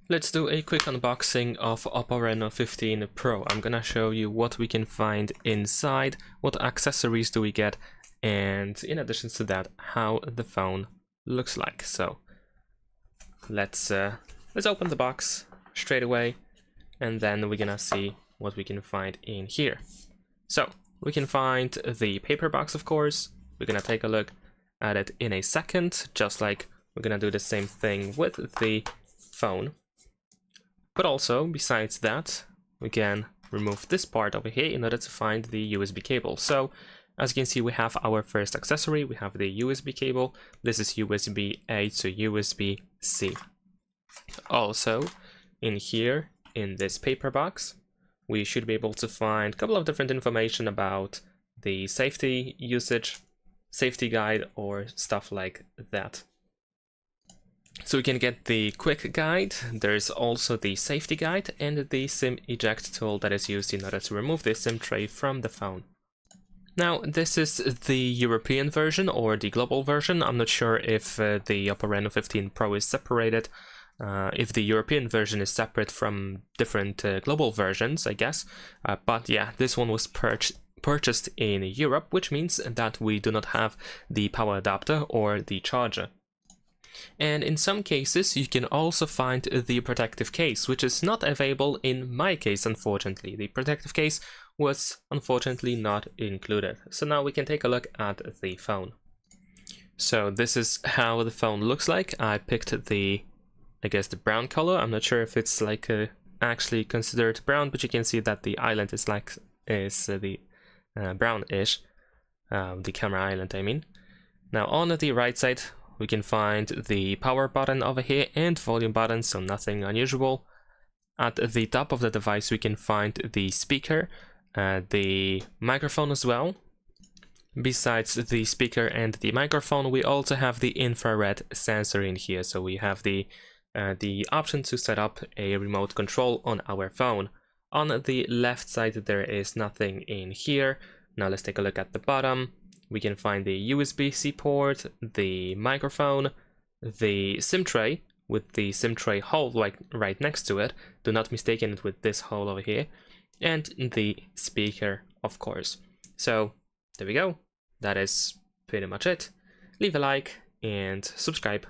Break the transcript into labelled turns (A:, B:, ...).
A: Let's do a quick unboxing of OPPO Reno 15 Pro. I'm gonna show you what we can find inside, what accessories do we get, and in addition to that, how the phone looks like. So let's open the box straight away, and then we're gonna see what we can find in here. So we can find the paper box, of course. We're gonna take a look at it in a second, just like we're gonna do the same thing with the phone. But also, besides that, we can remove this part over here in order to find the USB cable. So, as you can see, we have our first accessory. We have the USB cable. This is USB-A to USB-C. Also, in here, in this paper box, we should be able to find a couple of different information about the safety usage, safety guide, or stuff like that. So we can get the quick guide, there's also the safety guide, and the SIM eject tool that is used in order to remove the SIM tray from the phone. Now, this is the European version or the global version. I'm not sure if the OPPO Reno 15 Pro is separated, if the European version is separate from different global versions, I guess. But yeah, this one was purchased in Europe, which means that we do not have the power adapter or the charger. And in some cases, you can also find the protective case, which is not available in my case, unfortunately. The protective case was unfortunately not included. So now we can take a look at the phone. So this is how the phone looks like. I picked the, I guess, the brown color. I'm not sure if it's like actually considered brown, but you can see that the island is like the brownish, the camera island, I mean. Now on the right side, we can find the power button over here and volume button, so nothing unusual. At the top of the device, we can find the speaker, the microphone as well. Besides the speaker and the microphone, we also have the infrared sensor in here, so we have the option to set up a remote control on our phone. On the left side, there is nothing in here. Now let's take a look at the bottom. We can find the USB-C port, the microphone, the SIM tray with the SIM tray hole like right next to it. Do not mistake it with this hole over here. And the speaker, of course. So there we go. That is pretty much it. Leave a like and subscribe